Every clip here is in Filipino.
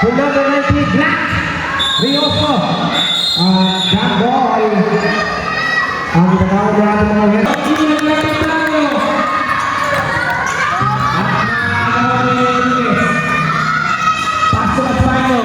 to number 19, Black Rioso. That ball. Ang tinatawag natin mga wet. Pasok at Paino.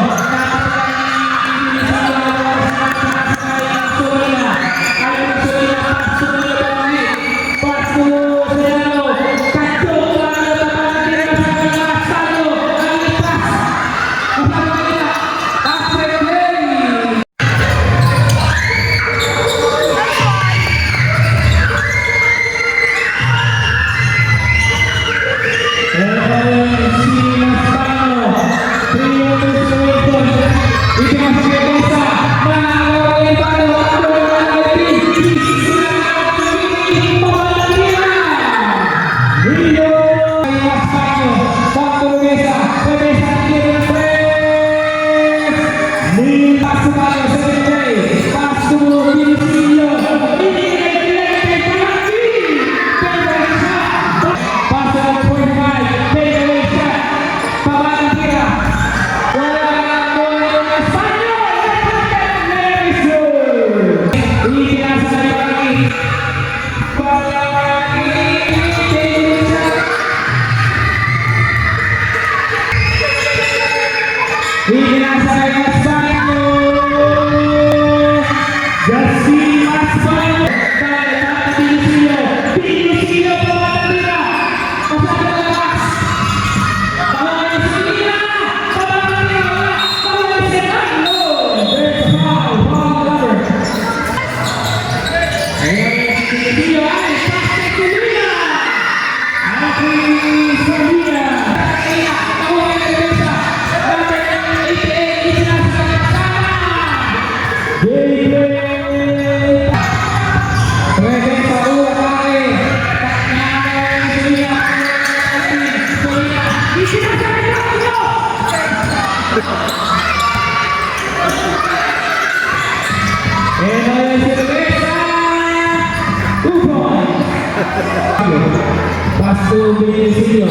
Pasto Benicio,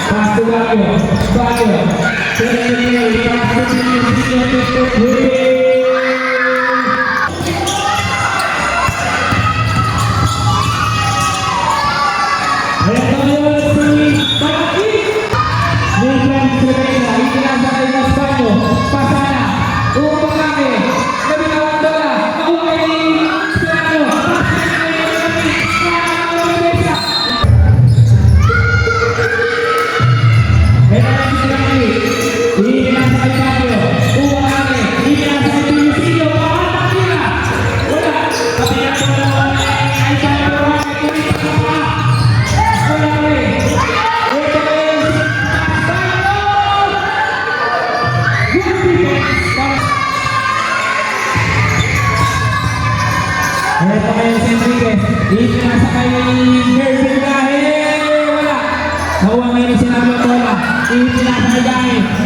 Pasto Bayo, Bayo, Pasto Benicio,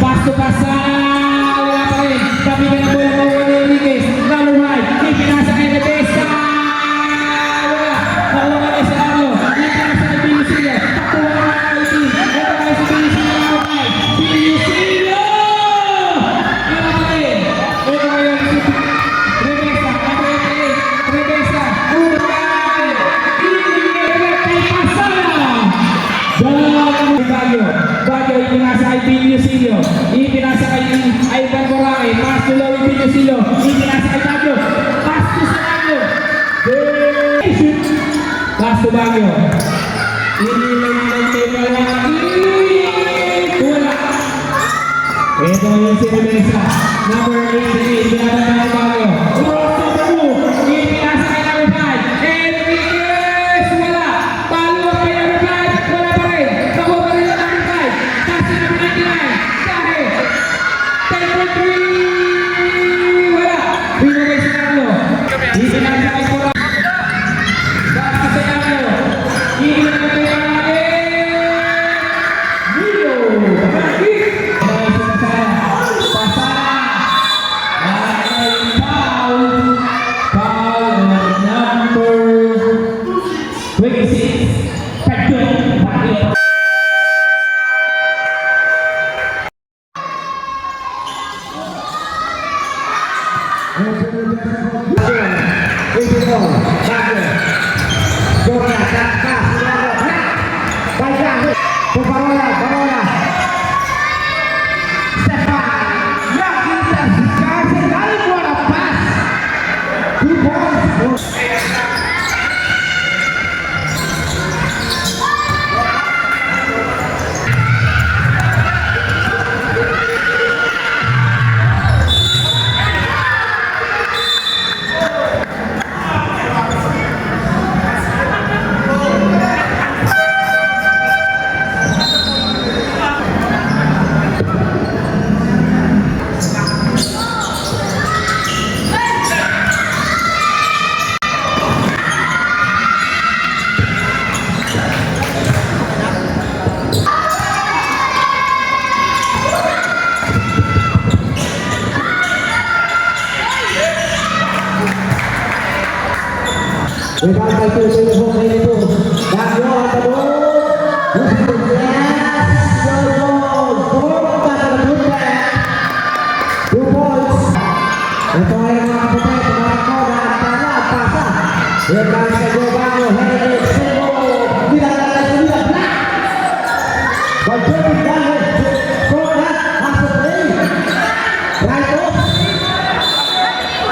Pasto pasa, wala pa rin. Kami ka na bola mo wala Enriquez. Number 5, ipinasa kay Rebesa. Wala. Nakuha ka rin sa Arlo. Ipinasa kay Pinusilio. Takuha ka kay Team. Ito kayo si Pinusilio. Pinusilio! Wala pa rin. Ito kayo si Rebesa. Number 8, Rebesa. Utay! Kay Pasana. Bago ipinasa kay Pinusilio. Ipinasa kay Ivan Corrae. Pass to Lowy Pinusilio. Ipinasa kay Baguio. Pass to Baguio. Pass to Baguio. Wala. Ito yung si Rebesa. Number 88. Pinasa kay Baguio. Ipinasa kay number 5. Enriquez. Wala. Palo kay number 5. Wala pa rin. Nakuha pa rin ang number 5. Kasi number 99. Sahe. 10.3. Wala. Binigay si Carlo. Ipinasa kay Corrae. Basta sa Carlo. Ipinasa kay Corrae. Milo. Pasara. Pasara. Ay, foul. Controlling down. Throw that. Pass the play. Right off.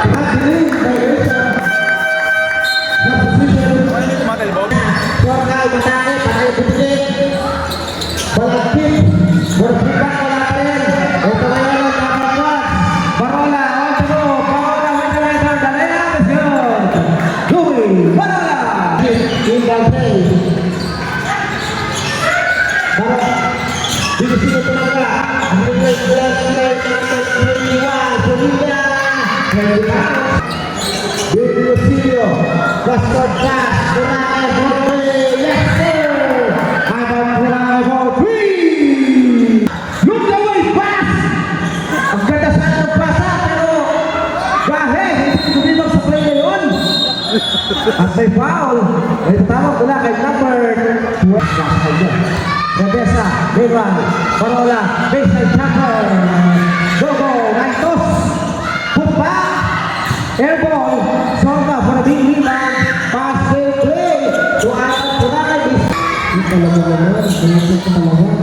Not believe there is a position. Short now, matake. Patay putik. Balakip. Berpindah ke lain. Ito ngayon ang dapat. Barola. On the go. Barola. Winter Dalea. Let's go. Louis Barola. Tinggal play. Barola. Di sini tenaga. Ambil Video Boston Gas Kurang Let's go Ada kurang Look away pass Ang ganda sa ating pasa pero Gaheng hindi kumibang sa play ngayon At may foul May tawag mula kay number 12 Rebesa, Levan, Barola, baseline jumper Gogo, Raitos Pupa Airball, Songa for a big rebound, pass play to Alan Purakay. Ini talaga naman, ini talaga.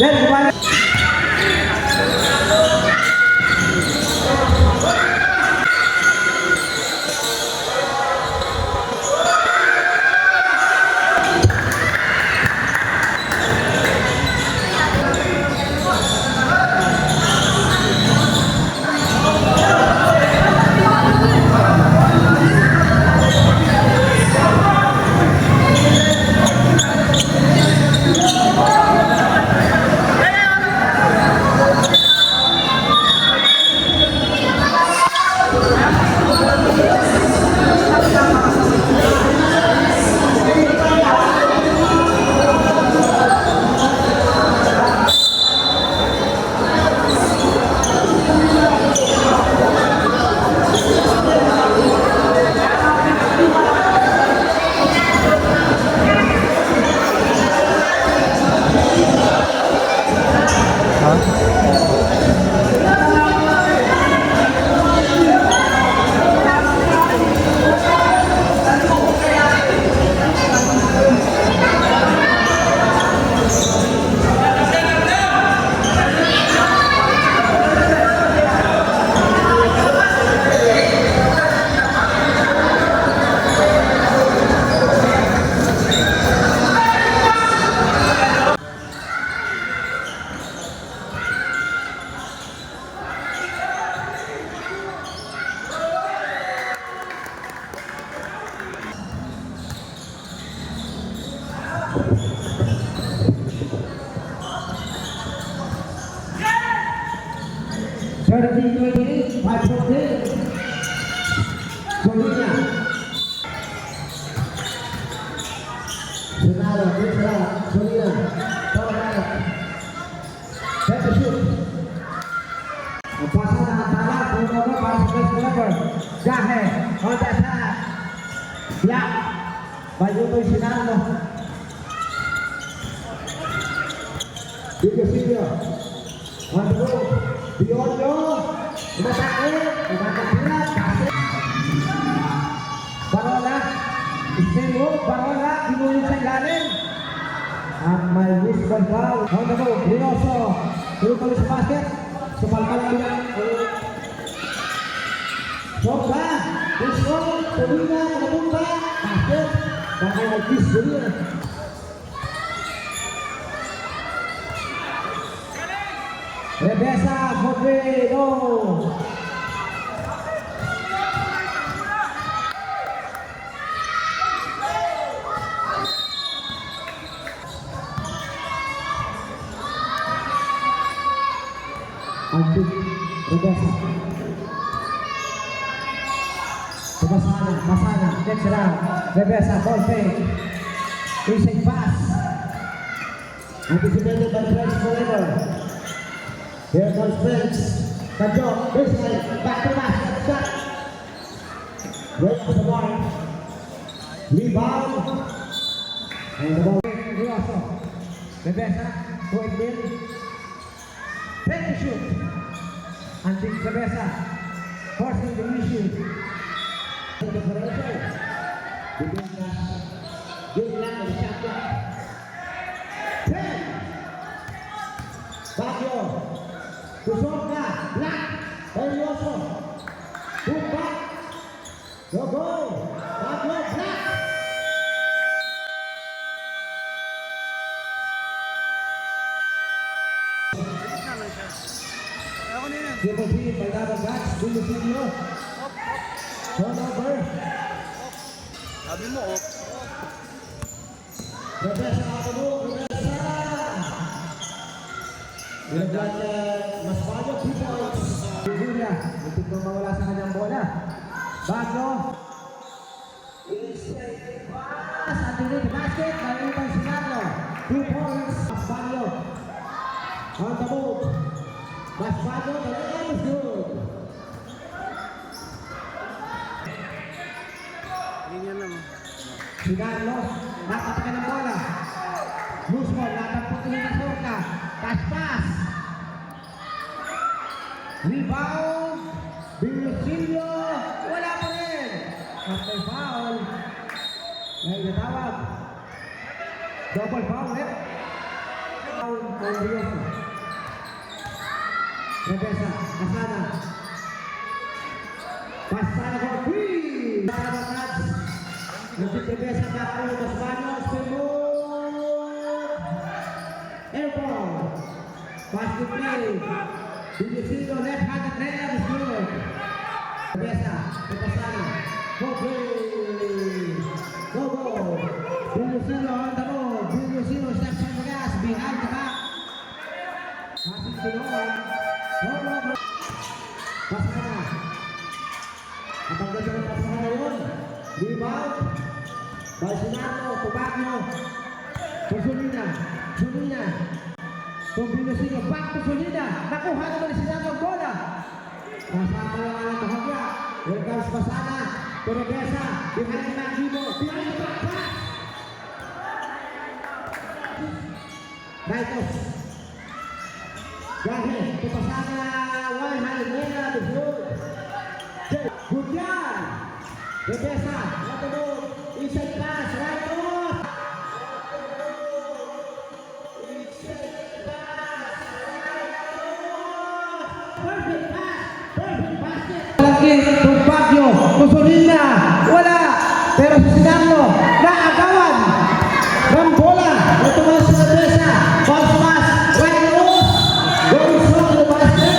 Then kembali. Barola, binulong sa ilalim. At may whistle foul. On the move, Rinoso. Tulog kami sa basket. Sumalpal kami lang. Soba, whistle, Tulina, Kalabumba, basket. Bakal Alvis, Tulina. Rebesa, Rodrigo. Antik Rebesa Masana next round Rebesa ball fake inside pass anticipated by French forever here comes French Kajok baseline back to pass shot right off the mark rebound and the ball Rioso Rebesa to it in Penny shoot. Antik Rebesa forcing the issue. The differential between Game lang, may shot lang. 10. Baguio. Kusog na. Black. Hermoso. Bumpak. Go, go. Baguio, Black. Triple B, Pailaba Gats, Julio Silvio. Turnover. Sabi mo, oh. Rebesa Akabo, Rebesa. Ilagyan mas bago, people. Julia, muntik na mawala sa kanyang bola. Bago. Pass, underneath the basket, nalimutan si Carlo. 2 points, mas bago. On the move. Mas bago, the layup is good. Ganyan lang, oh. Si Carlo, nakatakan ng bola. Loose ball, natampok ulit ng Sorka. Pass. Rebound. Virgilio. Wala pa rin. At may foul. Ngayon natawag. Double foul ulit. Foul on Rioso. Rebesa, Masana. Masana for three. Masana Cats. Nanti Rebesa kakaroon mas Banos. Airball. Basket play. Virgilio left-handed layup is good. Rebesa, Masana. Go play. Go. Virgilio on the ball. Virgilio steps on the gas. Behind the back. Passing to Noah. Noah. Masana. Kapag ganda ng pasama na yun. Rebound. Balsinano. Tubagno. Solina. Virgilio. Back to Solina. Nakuha naman ni Sinano ang bola. Nasama lang ang bahagya. Here comes Masana. Rebesa. Behind the back. Behind the back. Raitos. Gahe. Tupasana. One-handed layup is good. Good yan. Rebesa. What to do? Inside pass. Raitos. Perfect basket. Lagi Tumpagyo, Musolina, wala. Pero si Sinarlo, naagawan. Rambola, natumal sa Rebesa. False pass, right off. Going strong to the basket.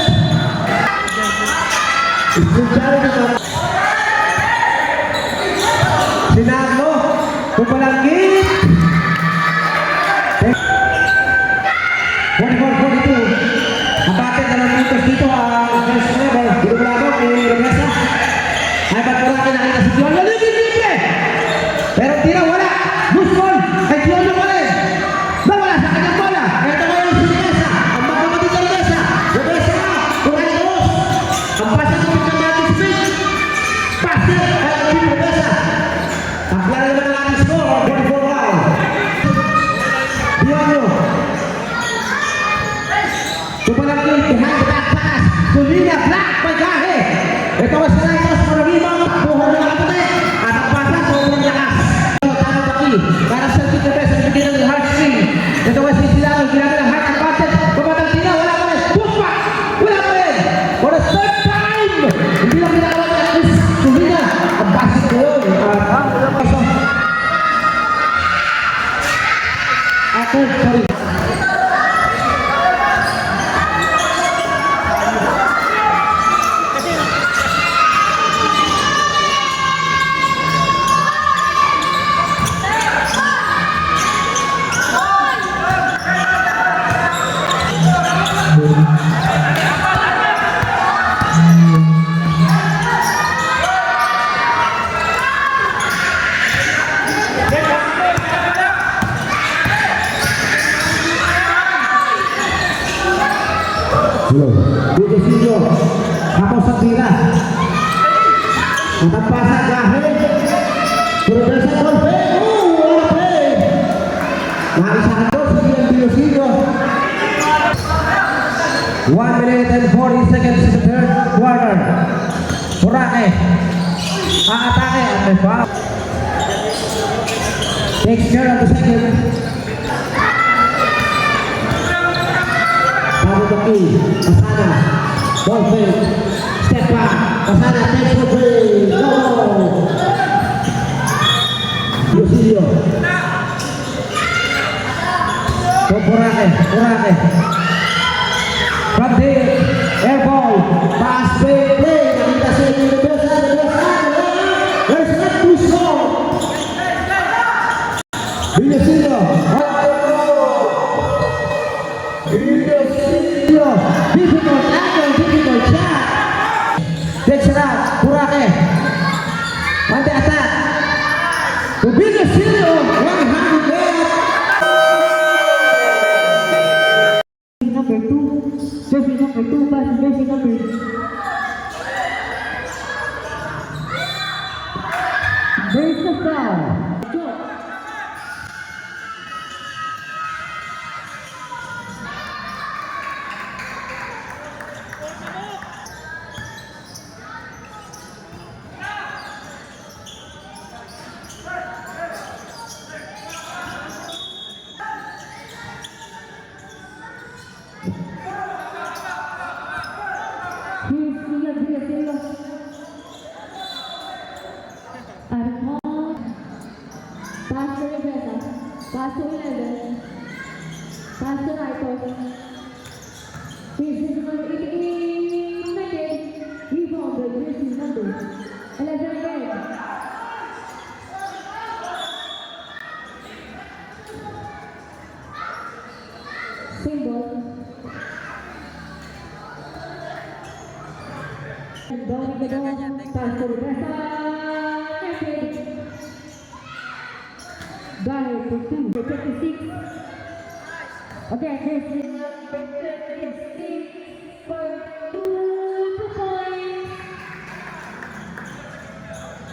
Sinarlo, Tumpalangit. 44-42. Kapatid na ng minutos dito ang first level. Binubulabog ni Rebesa. Ay pagkurang kinakita si Dion. Libre! Pero tira wala. Loose ball. Kay Dion pa rin. Nawala sa kanyang bola. Ito ngayon si Rebesa. Ang magkapatid ng Rebesa. Rebesa na. Kurang ilos. Ang pasang ng Martin Smith. Pasir. Ay ang team Rebesa. Pagkala naman ang ating score. 44 round. Dion. Tupalangin behind the back pass. Solina, Black, Pagahe. Ito ang Sarayos, Marabimang, buho ng kapatid. At ang pasa, sobrang lakas. Tanong baki, para sa Tito Besa, sa bigyan ng hard string. Ito ang sisilaw, ginamit ng hard advantage. Kamatang tina, wala pa rin. Pushback, wala pa rin. For the third time. Hindi lang pinakawa niya, Chris Solina. Ang basket ko yun. Sorry. Virgilio, tapos sa tira. Natampasan Gahe. Rebesa golpe. Wala play. Naisahan doon si Virgilio. 1 minute and 40 seconds in the third quarter. Boracay. Aatake at may foul. Takes care of the second. Bago Baki, Pasana, ball fake, step back, Pasana takes for three, go! Lucio. Purake. From there, air ball, pass, play, nakita siya yung Universa, there's not too strong. Lucio. Difficult angle, difficult shot. Dead shot, Purake. On the attack. To Lucio, 100 left. Number 2, jersey number 2, pass jersey number. There's the foul. Go. Pass to Regresa. Pass to 11. Pass to Raitos. Here's number 88. Naked. Rebounded. Here's his number 11 again. Same ball. Ball the ball. Pass to Regresa. Naked. Guy for 2, for 26. Okay, here's the number 26 for 2 points.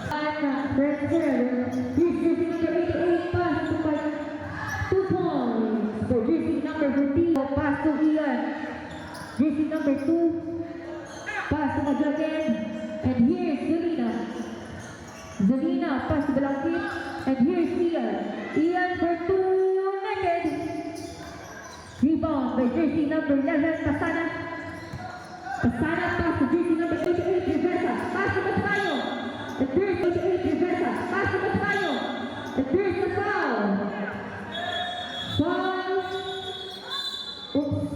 Anna, first serve. Here's jersey number 88, pass to 2 points. For jersey number 14, pass to Ian. Jersey number 2, pass to Majagan. And here's Zelina, pass to Balangkit. And here's Ian for 2, naked. Rebound by jersey number 11, Pasana. Pass to jersey number 88, Reversa. Pass to Pasano. And there's 88, Reversa. Pass to Pasano. And there's the foul. Oops.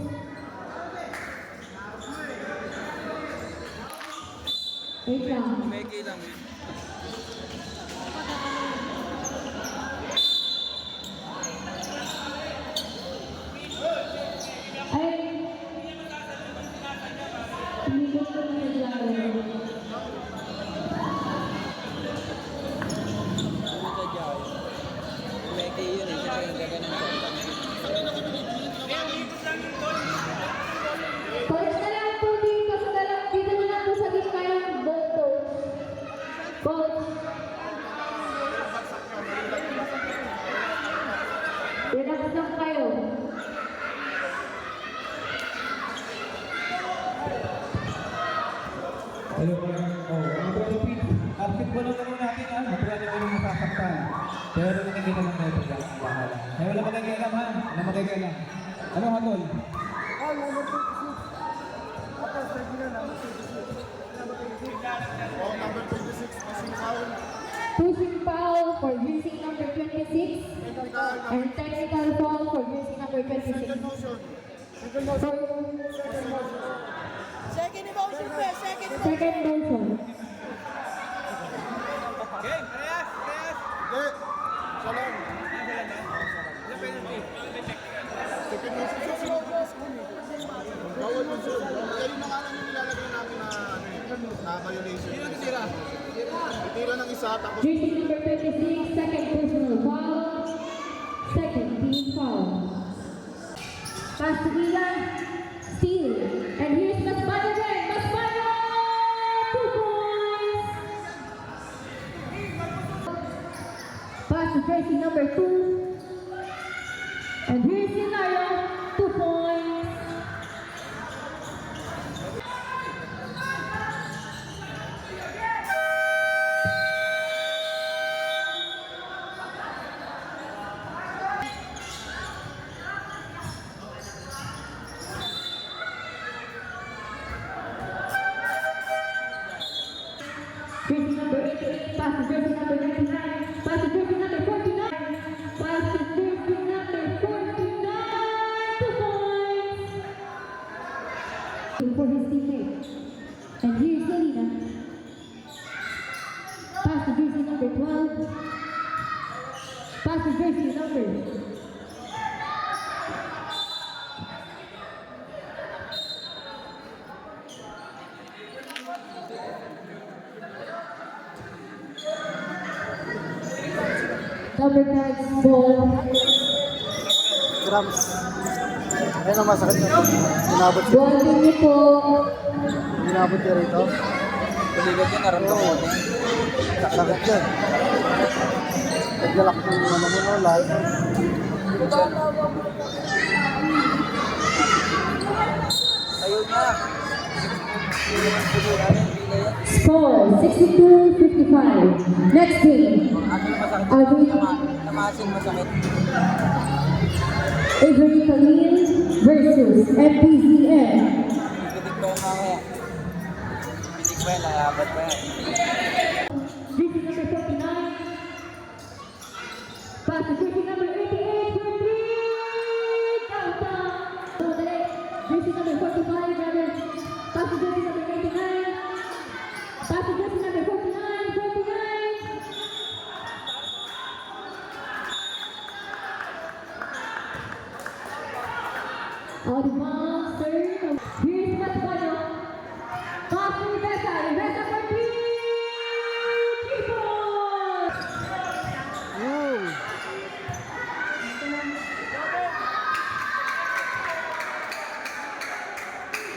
Eight lang. Meki lang. Meki yun eh. Siya yung gaganan ko. Coach na lang po dito sa dito na lang po sa gitna yung ball, coach. Coach. Relax lang kayo. Hello, mga Pete. Basketball lang naman natin, ha? Matagal na yung masasaktan. Pero nakikita lang tayo pag ang bahala. Kaya wala magagailam, ha? Wala magagailam. Ano, Hatol? Number 26. Tapos, ready na number 26. Number 26. Oh, number 26. Missing foul. Pushing foul for jersey number 26 and technical foul for jersey number 26. Second motion. Second motion. Second motion. Second motion. Game, parehas. Hindi. Siya lang. Second motion. Bawal yung shoot. Kaya yung mga yung nilalagay namin na violation. Sino natira? Itira ng isa, tapos Jersey number 26, second personal foul. Second team foul. Pass to Ilan. Steal. And here's Masbano again. Masbano! 2 points. Pass to jersey number 2. And here's Hilario. 2 points. pass to jersey number 99, pass to jersey number 49, pass to jersey number 49, 2 points for his teammate. And here's Selena. Pass to jersey number 12, pass to jersey number number 9, ball. Grams. Ayun ang masakit niya. Inabot siya. Ball din niyo po. Inabot niya rito. Balikat yun, naramdaman mo. Sakit yan. Naglalak ng ano mo no, live. Ayaw niya. Score 62-55. Next game. Ano masakit? Namasin masakit. Avery Khalil versus MPCN. Pitik pa yan mamaya. Pitik pa yan, lalabat pa yan. Jersey number 49. Pass to jersey number 88 for 3. Downtown. Madali. Jersey number 45, brother. Pass to jersey number 89. Pass to jersey number 49, 49. Out of bounds, third. Here's Matsubayo. Pass to Rivesa. Rivesa for 3. 3 points. Yun.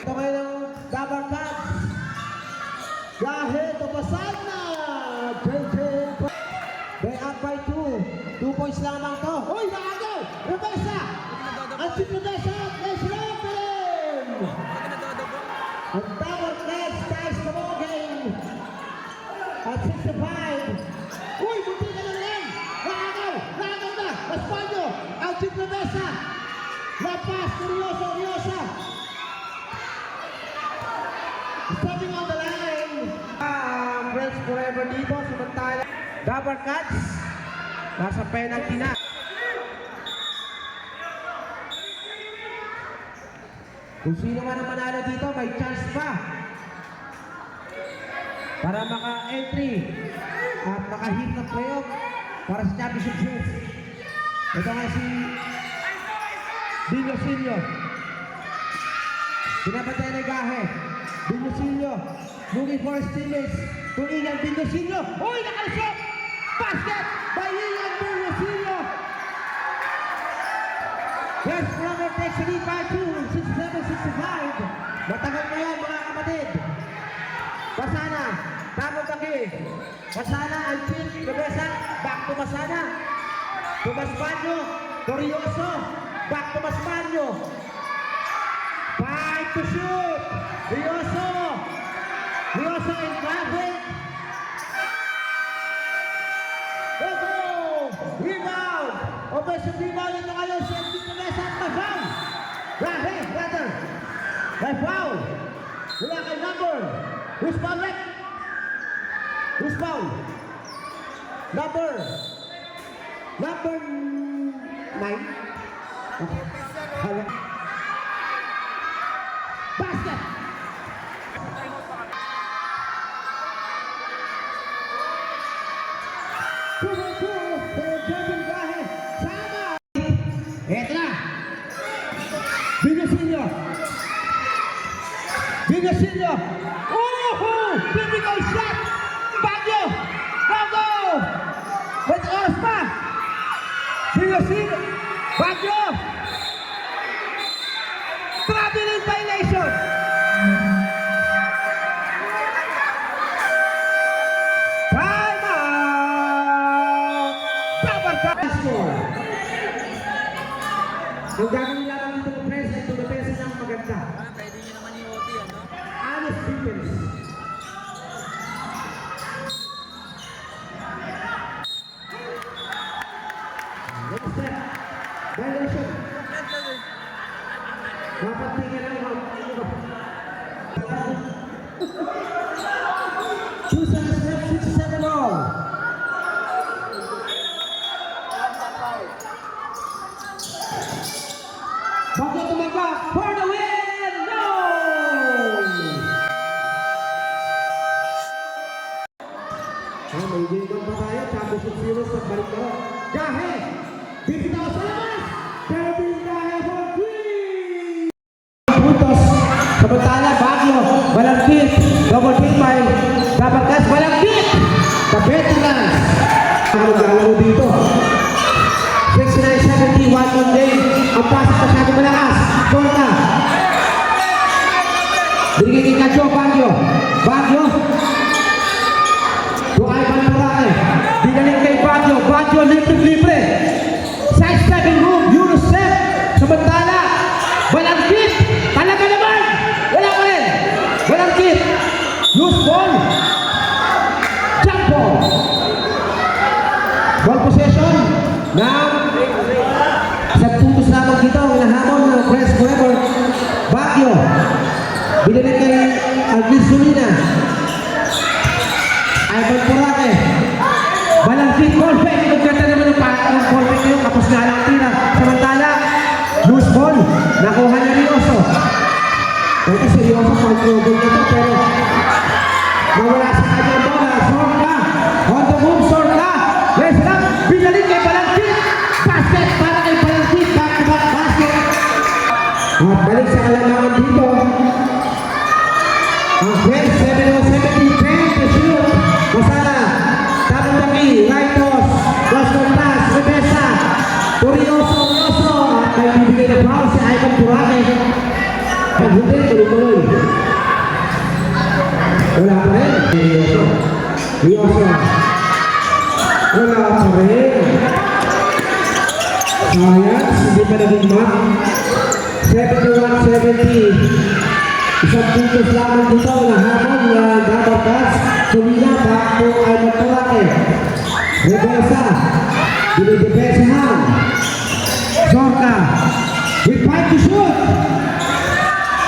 Ito kayo ng Dabar Cats. Gahe, tupasan na! They up by 2. 2 points lamang to. Uy, nakagaw! Rebesa! Ang si Rebesa, let's rock him! Ang Dabar Cats ties the ball game. At 65. Uy, buti ka na rin! Nakagaw! Nakagaw na! Espanyo! Ang si Rebesa! Lapas, Riosa, Riosa! Stepping on the line. Friends forever dito. Samantala. Dabar Cats. Nasa penalty na. Kung sino man ang manalo dito, may chance pa. Para maka-entry. At maka-hit ng playoff. Para sa championship shoot. Ito nga si Bilosillo. Pinapatay na Gahe. Bilosillo. Looking for his teammates. Kung Ian Bilosillo. Uy, nakalusot! Basket by Ian Bilosillo. West Brother takes the lead by 2. 67-65. Matagal na yan mga kapatid. Masana. Tamang baki. Masana. Alcin. Cabeza. Back to Masana. Tomas Banyo. Torioso. Back to Masbanyo. Five to shoot. Rioso. Rioso in traffic. Go! Rebound. Offensive rebound ito ngayon. Safety to Mesa at Mafoul. Rahe, rather. By foul. Wala kay number. Who's foul left? Who's foul? Number 9. Basket! Eto na! Bigasillo! Bigasillo! Woohoo! Typical shot! Bagyo! Bago! With Osma! Bigasillo! Bagyo! Traveling violation! Time out! Dabar Cats! Yung gagawin lang dito ng press ay tumapesa ng maganda. Pwede nyo naman yung OT, ano? Honest defense. Next step. Violation. Dapat tingin lang ako. 2 seconds left, 67 all. Bagyo tumaga for the win! No! May game pa tayo. Championship Series at balik na rin. Jahe! Bibitaw sa labas! Pero Jahe for 3! Puntos. Samantala, Bagyo. Walang hit. Double hit by Dabagas. Walang hit! The veterans. Ang maglalaro dito. 69-70, one on game. Ang pasok masyado malakas. Torta. Binigay kay Kadyo, Bagyo. Bagyo. Doay Banurake. Dinaling kay Bagyo. Bagyo, libre-libre. Side stepping room. Eurostep. Samantala. Walang hit. Talaga naman. Wala pa rin. Walang hit. Loose ball. Jump ball. Ball possession. Now, sa putos lamang dito, hinahamon ng press forever. Bagyo. Binalik kay Alvisolina. Ivan Purake. Walang hit. Perfect. Nagkata naman ng perfect yun. Kapos na lang tira. Samantala, loose ball. Nakuha niya Rioso. Ito seryoso control nito pero nawala sa kanyang bola. Sorka. On the move, Sorka. Let's up. Binalik kay Balangkit. Basket para kay Balangkit. Back-to-back basket. At balik sa kalangangan dito. Ang 7-0-70. 10 to shoot. Masara. Tabutaki. Raitos. Boston Pass. Rebesa. Curioso. At may bibigay na foul si Ivan Purake. Ang hindi, tuloy-tuloy. Wala pa rin. Rioso. Wala pa rin. Sayang, hindi pa naging mat. 71-70. Isang puntos lamang dito. Nahamon na Dabagas. Sumina back to Ivan Purake. Rebesa. Dinidepensahan. Zorka. With 5 to shoot.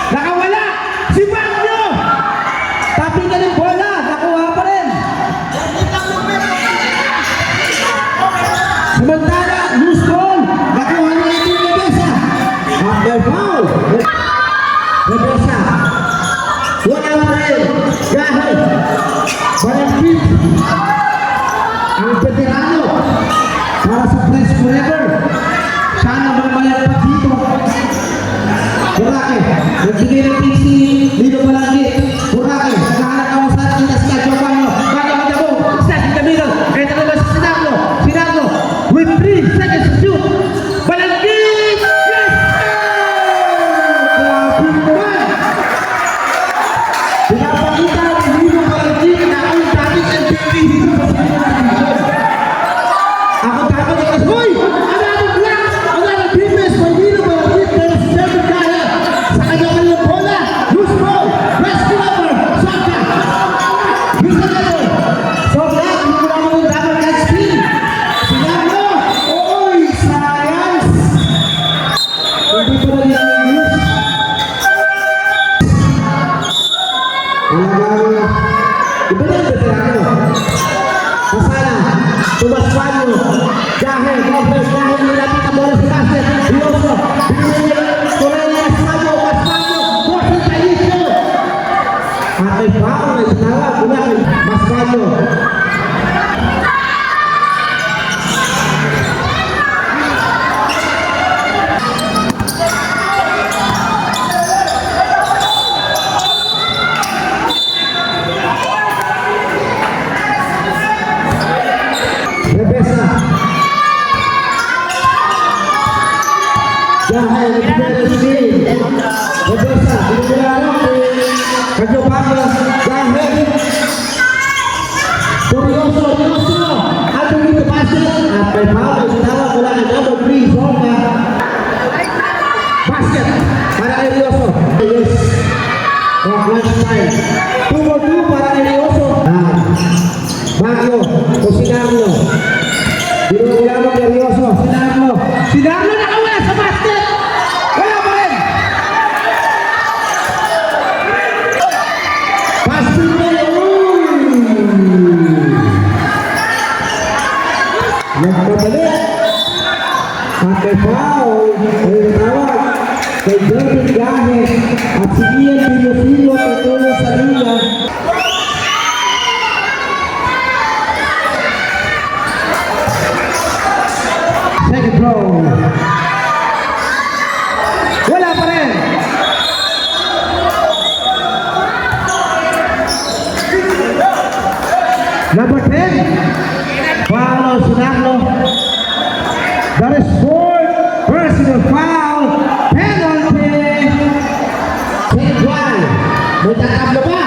Nakawala! Si Bagyo! Tapi ka ng bola! Nakuha pa rin! Samantala, loose ball! Nakuha na ito yung Rebesa! After foul! Rebesa! Wala pa rin! Gahe! Walang hit! Ang veterano! Para sa press forever! Sana magmayag pa dito! Purake, nagbigay ng PC, dito palagi. Purake, nakahanap ako sa atin, tas Kadyo Bagyo. Bagyo Madabo, step in the middle. Kaya naman si Sinaglo. Sinaglo, with 3 seconds to shoot. Balangkit! Yes! Grabe naman! Pinapakita ng Hino Balangkit na ang dating MVP dito sa Pilipinas. Ako dapat ang hoy! Another block! Another defense by Hino Balangkit pero si Sherman Kaya sa kanyang bola! Loose ball! Rescue number! Saka! Loose number! Sobra! Hindi ko naman yung dapat kay spin! Sinaglo! Oy! Sayang! Hindi ko na nilagay. Talagang iba na yung veterano. Masana, Tomas Bagyo, Jahe, Gomez, Jahe, nilapit ang bola sa basket, Rioso, binigyan Torres, Bagyo, Mas Bagyo, Fortin Taisyo. At may foul na itawag mula kay Mas Bagyo. Rebesa. Jahe, nagbibigay ng screen. Rebesa, binigyan Kadyo Bagyo, Jahe. Curioso. At dito basket. At may foul na itawag mula kay number 3, Zorka. Basket para kay Rioso. Yes. Lunch time. 2-2 para kay Rioso. Bagyo, o Sinaglo. Binulamo kay Rioso. Sinaglo nakawala sa basket. Wala pa rin. Basket na yun. Nagpapalik. At may foul. Ay tawag. kay David Gahe at si Ian Pilofilo tutulong sa liga. Second throw. Wala pa rin. Number 10. Paulo Sinarlo. That is fourth personal foul. Penalty. Take one. May tatablo pa.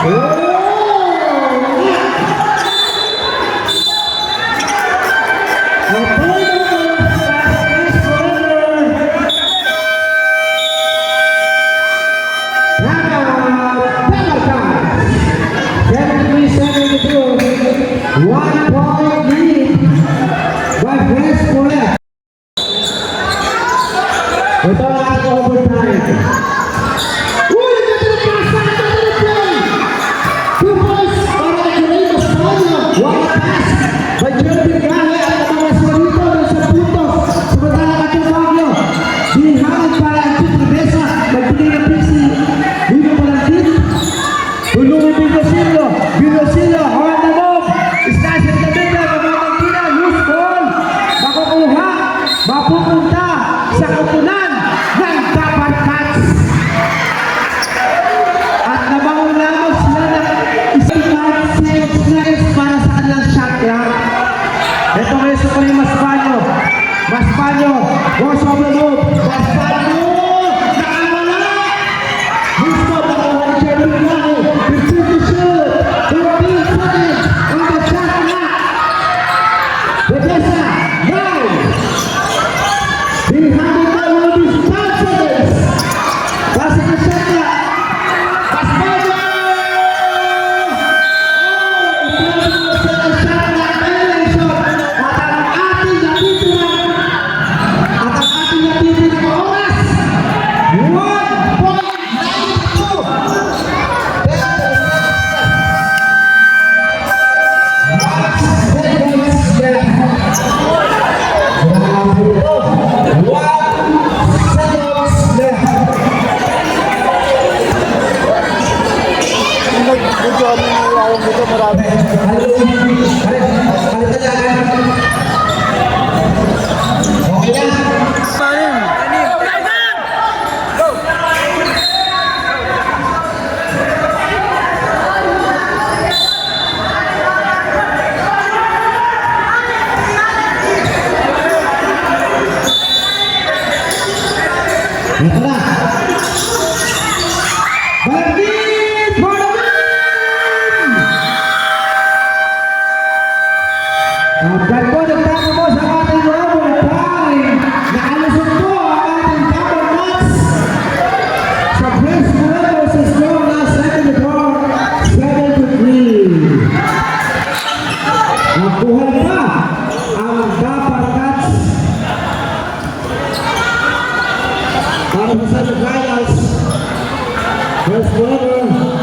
Oh! One point lead by West Point. Ito ang ating overtime. Uy! Nagpapasa! Nagpapasa! 2 points para kay Jeremy Maspanyo. One pass by Jeremy Gahe at mga Suarito ng sa puntos. Samantala ka ng Baguio. Dinihangan para ang Chip Cabeza. Magbigay ng pixie. Dito pa lang din. Tulungan Villosillo. Villosillo. Hawak na move. Stasyon na bigla. Mamatang kina. Loose ball. Makukuha. Mapupunta sa kutunan ng Dapat Cats. At nabangon sila ng isang 5 seconds para sa kanilang shot clock. Ito ngayon sa kanyang Maspanyo. Maspanyo. Goes over the move. Maspanyo. Nakawala. Gusto nakuha ni Jeremy Gahe. 15 to shoot. 15 seconds on the shot clock. Cabeza. Now. Behind the goal will be 5 seconds. Pasa ke shot clock. Maspanyo. Nag-video kami ng ako dito marami. Ito na. Bandit for the win! Ang ganda ng tapo mo sa ating overtime. Nakalusot po ang ating Dapat Cats. Sa Prince Moreno sa score na 7-3. Nakuha pa ang Dapat Cats. Para sa San Gayas, West Moreno